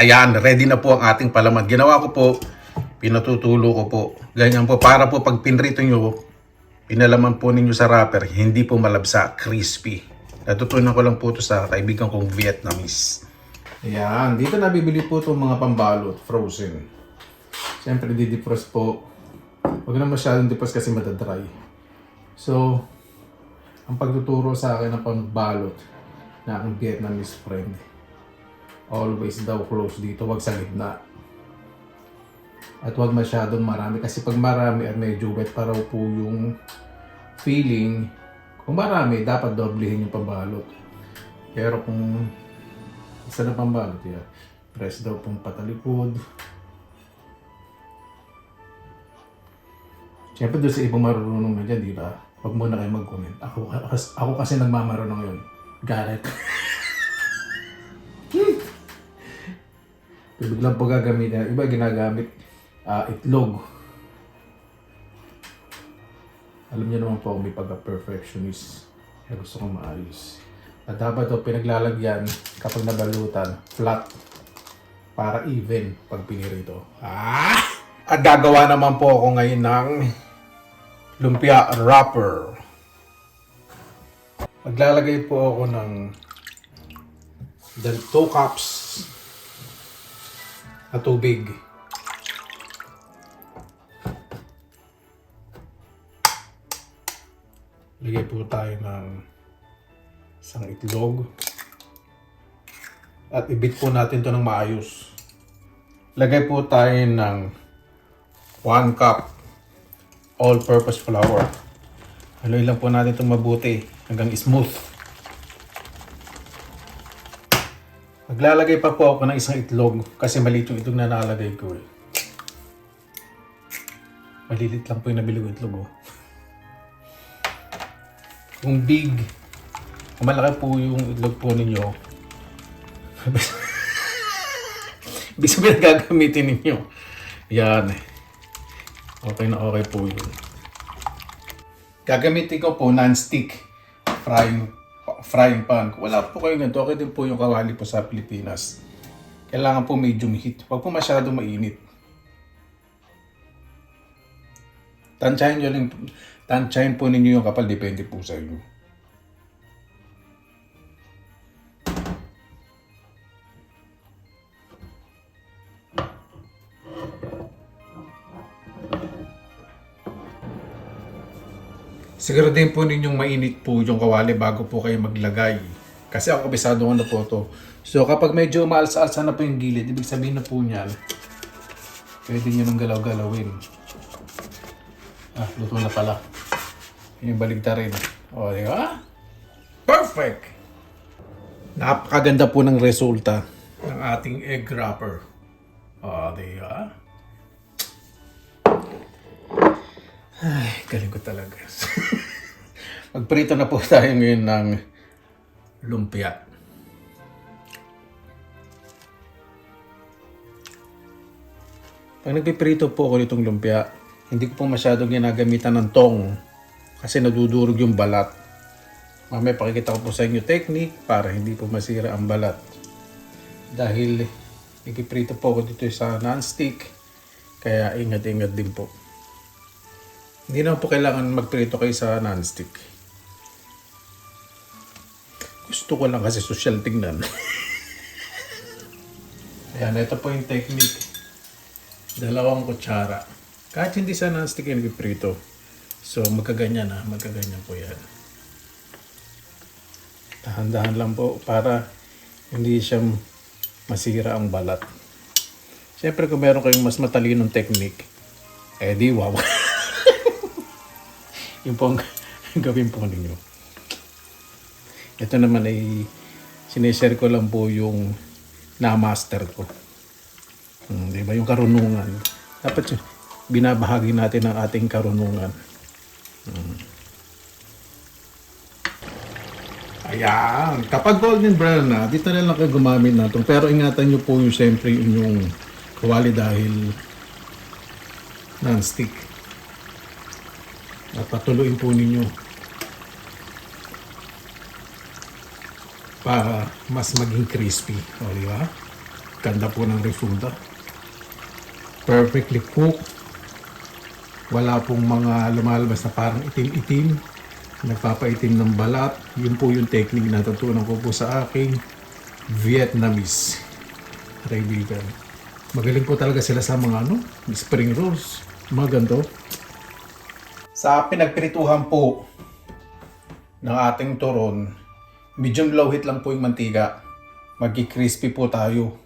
Ayan, ready na po ang ating palaman. Ginawa ko po, pinatutulo ko po. Ganyan po, para po pag pinrito nyo, pinalaman po ninyo sa wrapper, hindi po malabsa, crispy. Natutunan ko lang po ito sa kaibigan kong Vietnamese. Ayan, dito nabibili po itong mga pambalot, frozen. Siyempre, di-defrost po. Huwag na masyadong defrost kasi matadry. So, ang pagtuturo sa akin ng pambalot na aking Vietnamese friend, always daw close dito, wag sa gitna. At wag masyadong marami kasi pag marami at medyo wet para po yung feeling. Kung marami, dapat doblehin yung pambalot. Pero kung isa na pambalot, yan. Press daw pong patalikod. Siyempre doon sa ibang marunong na dyan, di ba? Huwag muna kayo mag-comment. Ako kasi nagmamarunong yun. Got it. Biglang po gagamitin. Iba ginagamit itlog. Alam niyo naman po may pagka-perfectionist. Kaya gusto kong maayos. At dapat ito pinaglalagyan kapag nabalutan, flat. Para even pag pinirito. At gagawa naman po ako ngayon ng lumpia wrapper. Maglalagay po ako ng 2 cups na tubig. Lagay po tayo ng isang itlog. At i-beat po natin ito ng maayos. Lagay po tayo ng 1 cup all-purpose flour. Haluin lang po natin itong mabuti hanggang smooth. Maglalagay pa po ako ng isang itlog kasi maliit yung itlog na nakalagay ko eh. Malilit lang po yung nabili ko itlog oh. Kung big, kung malaki po yung itlog po ninyo, ibig sabihin gagamitin ninyo. Yan. Okay na okay po yun. Gagamitin ko po non-stick frying pan. Kung wala po kayo ganito, okay din po yung kawali po sa Pilipinas. Kailangan po medium heat. Huwag po masyadong mainit. Tansyahin po ninyo yung kapal, depende po sa inyo. Siguro din po ninyong mainit po yung kawali bago po kayo maglagay. Kasi ako kabisado ko na po ito. So kapag medyo maalsa-alsa na po yung gilid, ibig sabihin na po niyan, pwede nyo nang galaw-galawin. Luto na pala. Yung baligtad rin. O, di ba? Perfect! Napakaganda po ng resulta ng ating egg wrapper. O, di ba? Ay, galing ko talaga. Magprito na po tayo ngayon ng lumpia. Pag nagpiprito po ako nitong lumpia, hindi ko po masyadong ginagamitan ng tong kasi nadudurog yung balat. Mamaya pakikita ko po sa inyo technique para hindi po masira ang balat. Dahil nagpiprito po ako dito sa non-stick, kaya ingat-ingat din po. Hindi naman po kailangan magprito kayo sa non-stick. Gusto ko lang kasi social tingnan. Ayan, ito po yung technique. 2 kutsara. Kahit hindi sa non-stick yung nagpiprito. So, magkaganyan na. Magkaganyan po yan. Dahan-dahan lang po para hindi siya masira ang balat. Siyempre, kung meron kayong mas matalinong technique, eh di wow. Yung pong gawin po ninyo. Ito naman ay sinishare ko lang po yung na-master ko. Diba? Yung karunungan. Dapat binabahagi natin ang ating karunungan. Ayan. Kapag golden brown na, dito na lang kayo gumamit na ito. Pero ingatan nyo po yung siyempre yung kawali dahil non-stick. At patuloyin po ninyo para mas maging crispy. O, di ba? Ganda po ng resulta. Perfectly cooked. Wala pong mga lumalabas na parang itim-itim. Nagpapaitim ng balat. Yun po yung technique na natutunan ko po sa aking Vietnamese kaibigan. Magaling po talaga sila sa mga spring rolls. Mga ganito. Sa pinagprituhan po ng ating turon, medium low heat lang po yung mantika. Magi-crispy po tayo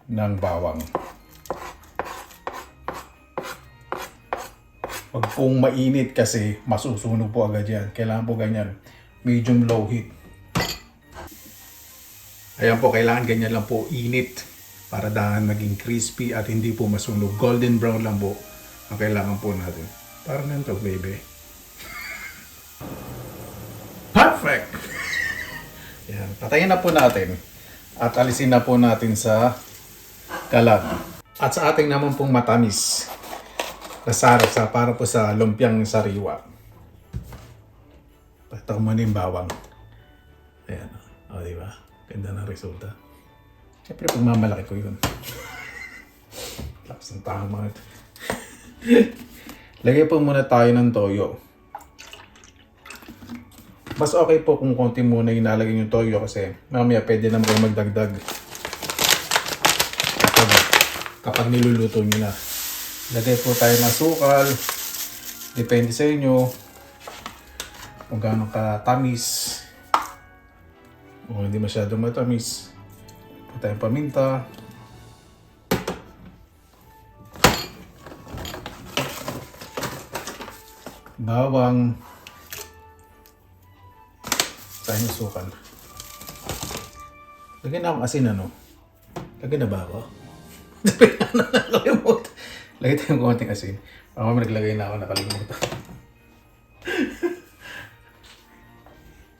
ng bawang. Huwag pong mainit kasi masusunog po agad yan. Kailangan po ganyan. Medium low heat. Ayan po, kailangan ganyan lang po init para dahan maging crispy at hindi po masunog. Golden brown lang po ang kailangan po natin. Parang ganito, baby. Perfect! Yan. Patayin na po natin at alisin na po natin sa kalan. At sa ating naman pong matamis na sarap para po sa lumpiang sariwa. Patak mo na yung bawang. Ayan. O, diba? Ganda ng resulta. Siyempre, pagmamalaki ko yun. Lakas ng tama. Lagay po muna tayo ng toyo. Mas okay po kung konti muna inalagay yung toyo kasi mamaya pwede naman kayo magdagdag kapag niluluto nyo na. Lagay po tayo ng sukal. Depende sa inyo kung gaano katamis o hindi masyadong matamis. Lagay po tayong paminta. Bawang. Tayo ng sukal. Lagyan na akong asin Lagyan na ba ako? Nakalimutan. Lagyan tayong konting asin. Parang naglagay na ako, nakalimutan.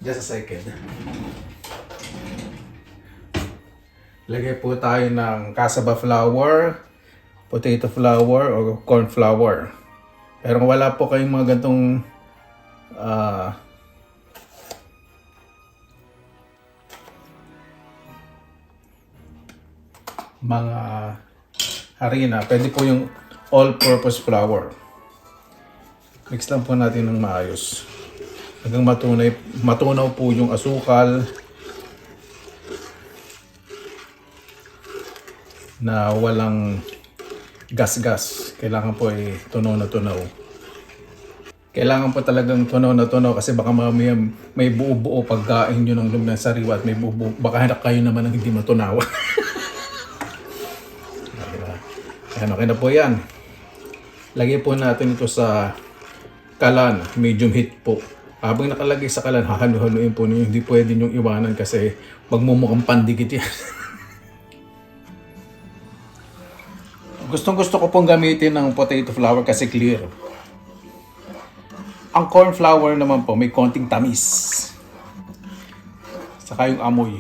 Just a second. Lagay po tayo ng cassava flour, potato flour, o corn flour. Pero kung wala po kayong mga gantong mga harina, pwede po yung all-purpose flour. Mix lang po natin ng maayos hanggang matunaw po yung asukal na walang gas-gas. Kailangan po ay tunaw na tunaw. Kailangan po talagang tunaw na tunaw kasi baka mamaya may buo-buo pagkain nyo ng lumpiang sariwa at may buo-buo. Baka hanap kayo naman ng hindi matunaw. Ayan, okay na po yan. Lagay po natin ito sa kalan, medium heat po. Habang nakalagay sa kalan, hahalu-haluin po ninyo. Hindi pwede nyong iwanan kasi magmumukhang pandikit yan. Gustong-gusto ko pong gamitin ng potato flour kasi clear. Ang corn flour naman po, may konting tamis. Saka yung amoy.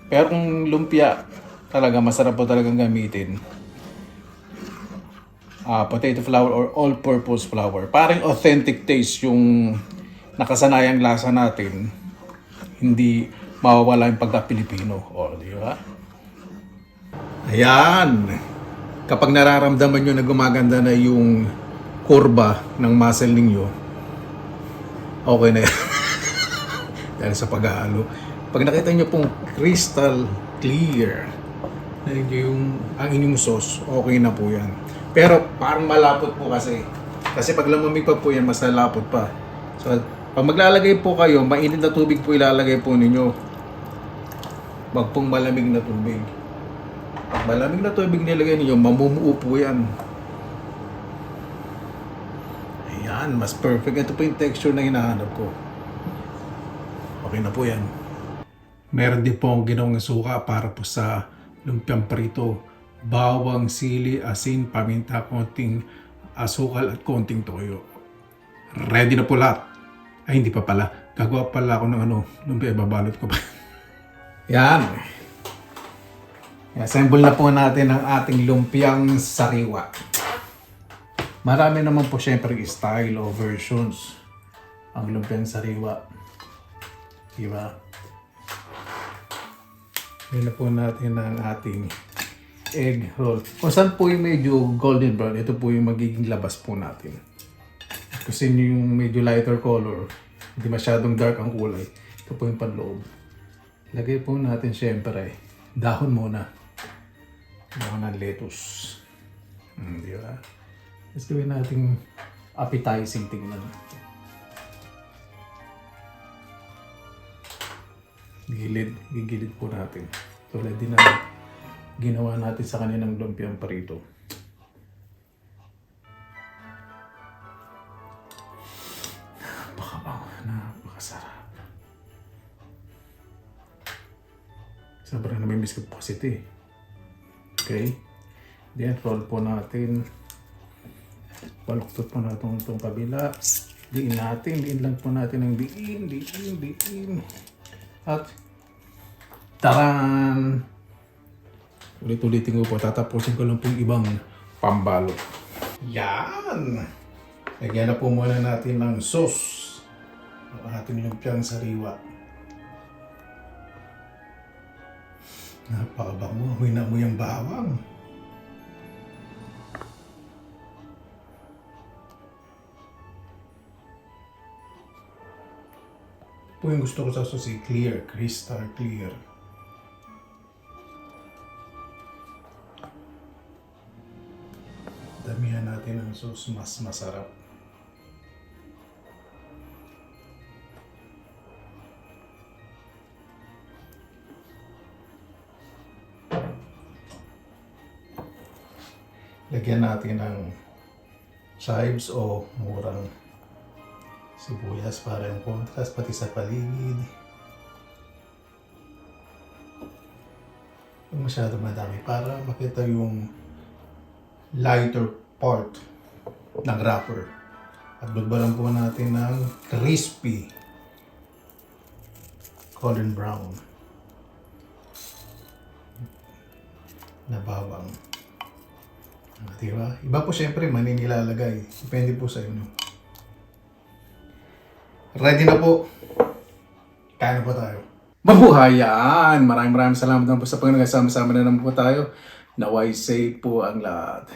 Pero kung lumpia, talaga masarap po talagang gamitin. Potato flour or all-purpose flour. Parang authentic taste yung nakasanayang lasa natin. Hindi mawawala yung pagka-Pilipino. O, di ba? Ayan! Kapag nararamdaman nyo na gumaganda na yung kurba ng muscle ninyo, okay na yan. Dahil sa paghahalo. Pag nakita nyo pong crystal clear na ang inyong sauce, okay na po yan. Pero parang malapot po kasi. Kasi pag lumamig pa po yan, mas lalapot pa. So, pag maglalagay po kayo, mainit na tubig po ilalagay po ninyo. Wag pong malamig na tubig. Pag malamig na tubig nilagay ninyo, mamumuo po yan. Ayan, mas perfect. Ito po yung texture na hinahanap ko. Okay na po yan. Meron din po akong ginawang suka para po sa lumpiang prito. Bawang, sili, asin, paminta, konting asukal at konting toyo. Ready na po lahat. Ay, hindi pa pala. Gagawa pala ako ng lumpia, ibabalot ko pa. Yan. Assemble na po natin ang ating lumpiang sariwa. Marami naman po syempre style o versions ang lumpiang sariwa. Diba? Yan na po natin ang ating egg roll. Kung saan po yung medyo golden brown, ito po yung magiging labas po natin. Kasi yung medyo lighter color, hindi masyadong dark ang kulay. Ito po yung panloob. Lagay po natin syempre, dahon muna. Dahon ng lettuce. Di ba? Let's gawin natin appetizing tingnan. Gigilid po natin. Tulad din na ginawa natin sa kaninang lumpiang parito. Napakasarap. Sobrang namimiss ko po kasi ito eh. Okay? Then roll po natin. Baluktot po natin itong kabila. Diin lang po natin ng diin. At taran! Ulit-ulitin ko po, tatapusin ko lang po yung ibang pambalot. Yan! Lagyan na po muna natin ng sauce. Ang ating lumpiang sariwa. Napakabango, amoy na amoy ang bawang. Po yung gusto ko sa sauce, clear, crystal clear. Damihan natin ang sauce, mas masarap. Lagyan natin ng chives o murang sibuyas para yung contrast pati sa paligid. Huwag masyado madami para makita yung lighter part ng wrapper. At bagbalan po natin ng crispy golden brown na bawang. Diba? Iba po syempre maninilalagay. Depende po sa inyo. Ready na po. Kain na po tayo. Mabuhay yan! Maraming salamat naman po sa Panginoon. Sama-sama na naman po tayo. Naway safe po ang lahat.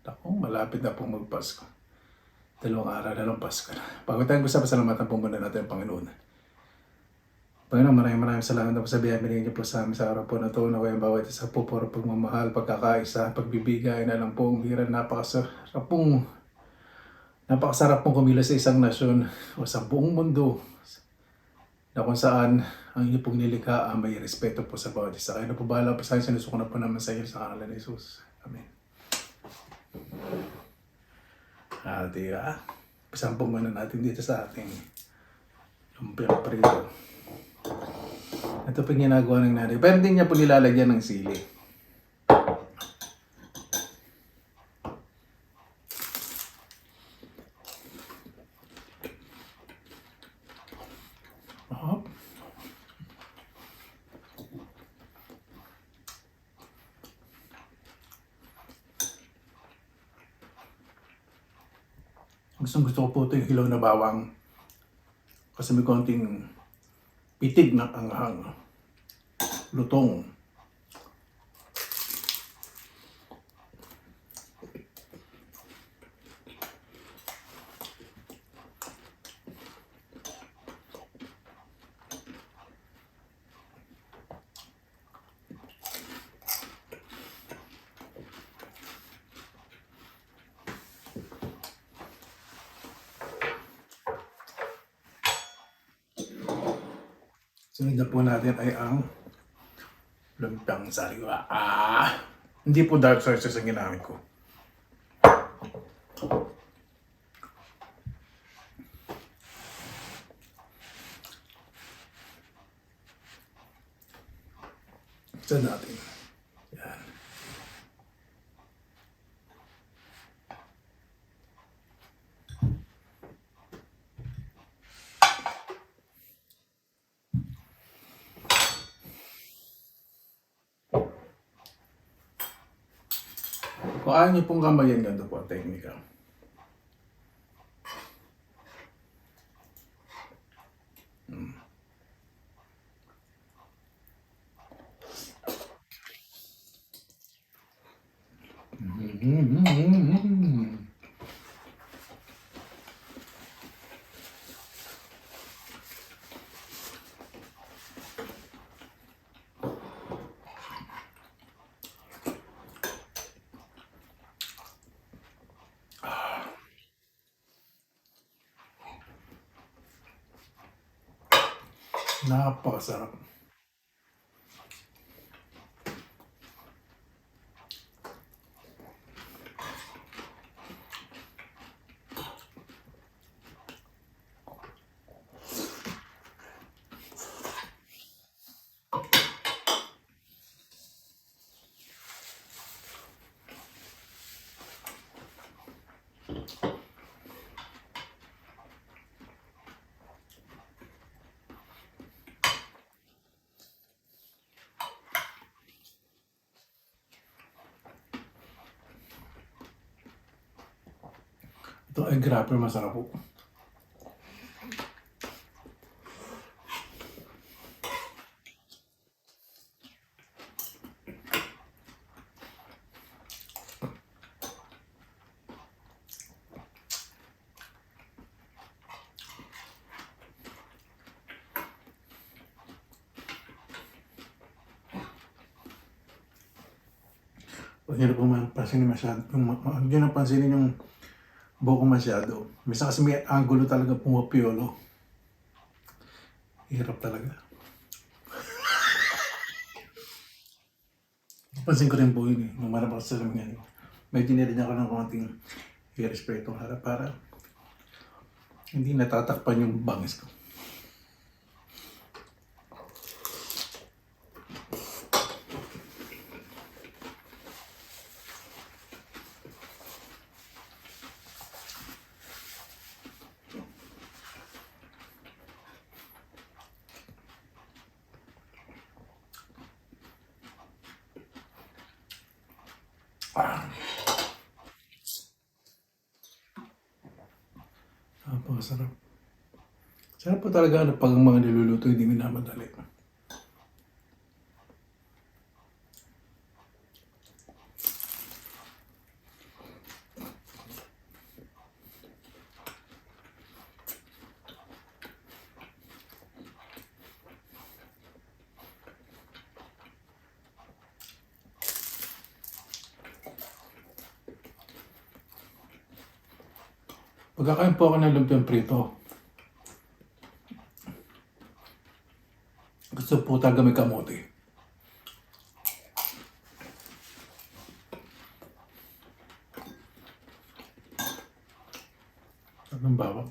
Naku, malapit na po magpasko. 2 araw na lang Pasko na. Bago tayong gusto, pasalamatan po muna natin ang Panginoon. Panginoon, maraming salamat na po sa biyaya binigyan niyo po sa amin sa araw po na ito. Naway ang bawat isa po puro pagmamahal, pagkakaisa, pagbibigay na lang po ang bira. Napakasarap pong kumilos sa isang nasyon o sa buong mundo na kung saan ang inyo pong nilikha may respeto po sa bawat isa. Kayo na po bahala po sa akin, sinusuko na po naman sa iyo sa kanila ni Jesus. Amen. Diba? Pasampong muna natin dito sa ating lumpiang prito. Ito po yung ginagawa ng nanay. Pero hindi niya po nilalagyan ng sili. Hop. Gusto ko po ito yung hilaw na bawang. Kasi may konting pitig na anghang. Lutong. Sunod na po natin ay ang lumpiang sariwa. Hindi po dark soy sauce ang ginamit ko. Ito natin. Yan. Kung ayaw niyo pong kamayan, ganito po ang teknika. Napakasarap. Ito ay grapper, masarap po. Huwag niyo na po pansinin masyado. Huwag niyo na pansinin yung buhok ko masyado. Misa kasi may angulo talaga pumapiyolo. Hirap talaga. Pansin ko rin po yun eh. Nung marap ako sa salamin. May dinirin ako ng konting hairspray itong harap para hindi natatakpan yung bangis ko. Napakasarap. Sarap po talaga pag ang mga niluluto hindi minamadali. Pagkakain po ako ng lumpiang prito, gusto po talaga may kamote. Anong bawang?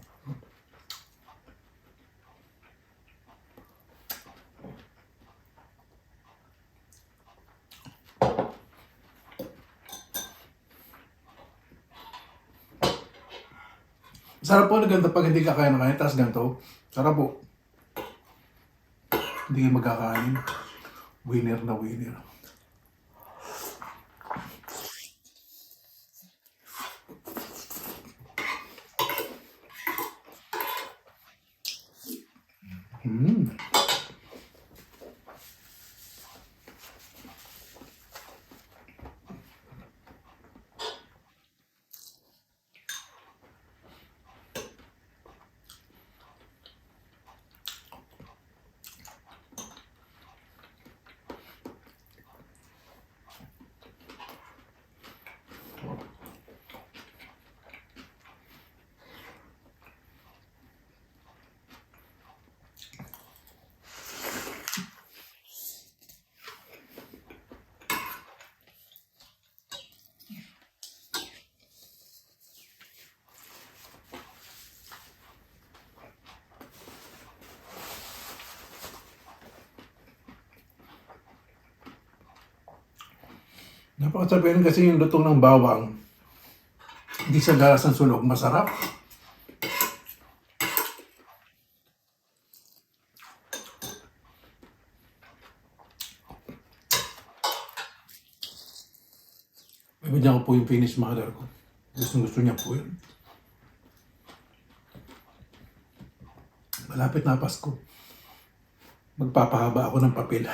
Sarap po na ganito pag hindi kakain na kain, tapos ganito. Sarap po. Hindi kayo magkakain. Winner na winner. Napakasabihin kasi yung lutong ng bawang. Hindi sa galas ng sunog, masarap. Bibigyan ko po yung finished mother ko. Gusto niya po yun. Malapit na Pasko. Magpapahaba ako ng papel.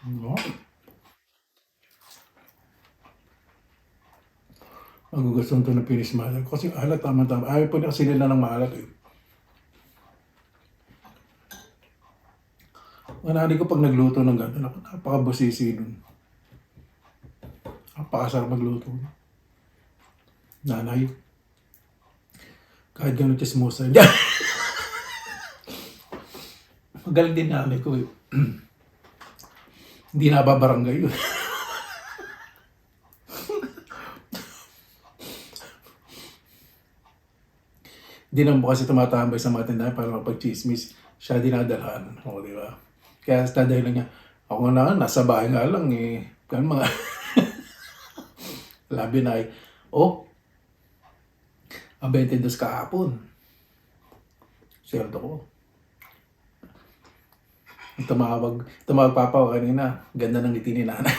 No. Magugustuhan to ng Pinis Mother. Kasi alat, tama-tama. Ayaw po na kasi nila ng maalat eh. Manali ko pag nagluto ng gano'n, ako napakabusisi nun. Napakasarap magluto. Nanay. Kahit gano'n chismosa. Magaling din nanay ko eh. Hindi nababarangay yun. Hindi naman po kasi tumatambay sa mga tindahan para mapag-chismis. Siya dinadalhan. O, di ba? Kaya sa dahil niya, ako na, nasa bahay nga lang eh. Kan mga labi na ay, oh, ang 22 kahapon. Sweldo ko. Tumawag papa ko kanina. Ganda ng ngiti ni nanay.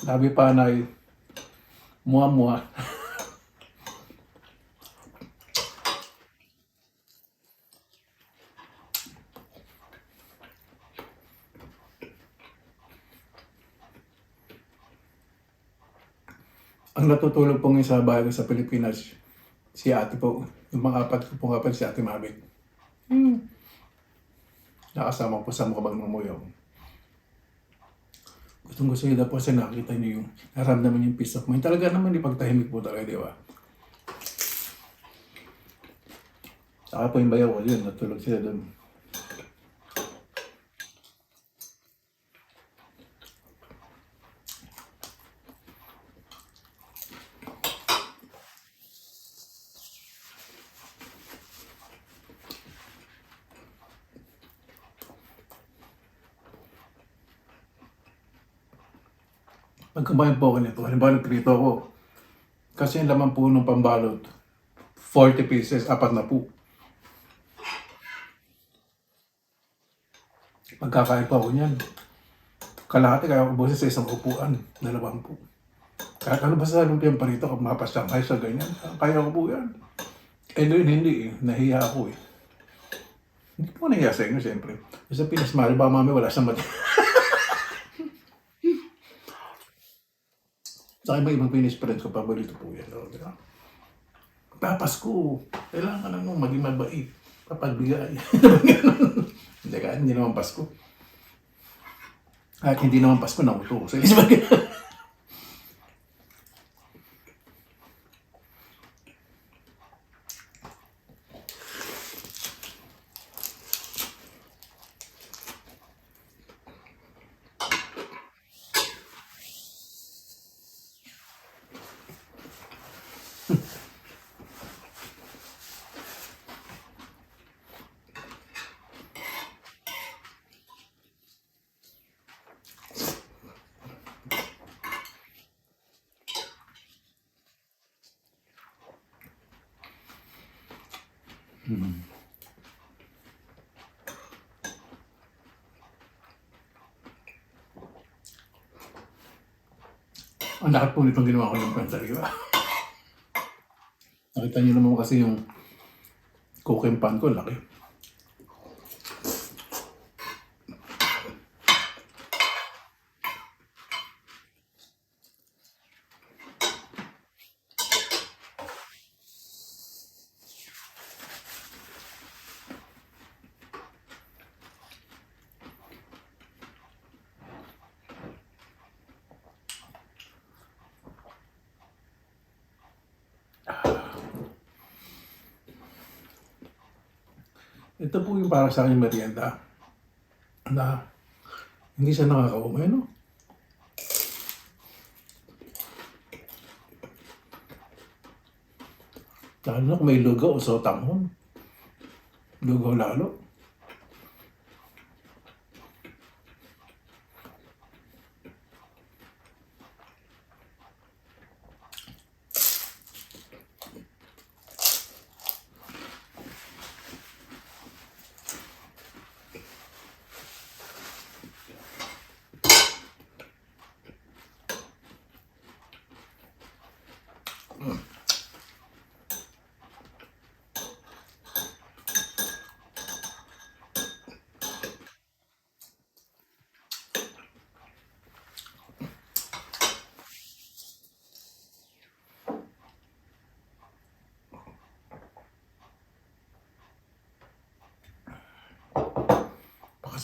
Labi pa na ay, muha-muha. Ang natutulog pong sa bahay ko sa Pilipinas, si ate po. Yung mga apat ko pong kapatid, si ate Mabik. Nakasama po sa mukbang ng Muyong. Gustong gusto niyo daw po kasi nakita niyo yung naramdaman yung peace of mind. Talaga naman ipagtahimik po talaga, di ba? Saka po yung bayaw ko yun, natulog sila doon. Pag kumain po ako nito, halimbawa nagprito ako. Kasi yung laman po ng pambalot, 40 pieces, 4 na po. Pagkakain po ako niyan, kalahati kaya ako boses sa isang upuan, 2 po. Kahit ano ba sa lumpiang parito, kung mapasyangkay sa ganyan, kaya ko po yan. Eh doon hindi eh, nahiya ako eh. Hindi po nahiya sa inyo siyempre. Sa Pinas Mother, baka mami wala siyang Sa iba ibang Pinis friends ko, paborito po yan. O, diba? Papasko, kailangan ka nang maging mabait. Papagbigay. Hindi ka, hindi naman Pasko. At hindi naman Pasko, nauto ko sa isip. Ang lahat po nitong ginawa ko ng kwenta, di ba? Nakita niyo naman kasi yung cooking pan ko, laki. Ito po yung para sa akin merienda na hindi siya nakakaumay, no? Lalo na kung may lugaw o sotanghon. Lugaw lalo.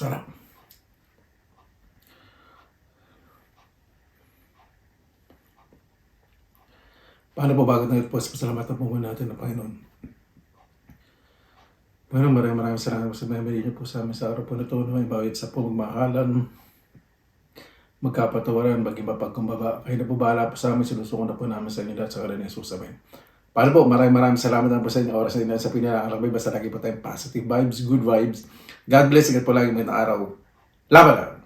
Masarap. Paano po bago tayo po, pasalamatan po muna natin ng Panginoon. Panginoon, maraming salamat sa memory niyo po sa amin sa araw po na ito. May bawit sa pagmamahalan, magkapatawaran, maging mapagkumbaba. Kayo na po bahala po sa amin, sinusuko na po namin sa inyo lahat sa kanilang Jesus. Amen. Paano po, maraming salamat na po sa inyo oras na inyo sa pinangalabay. Basta lagi po tayong positive vibes, good vibes. God bless, ingat po lagi may araw. Laban lang!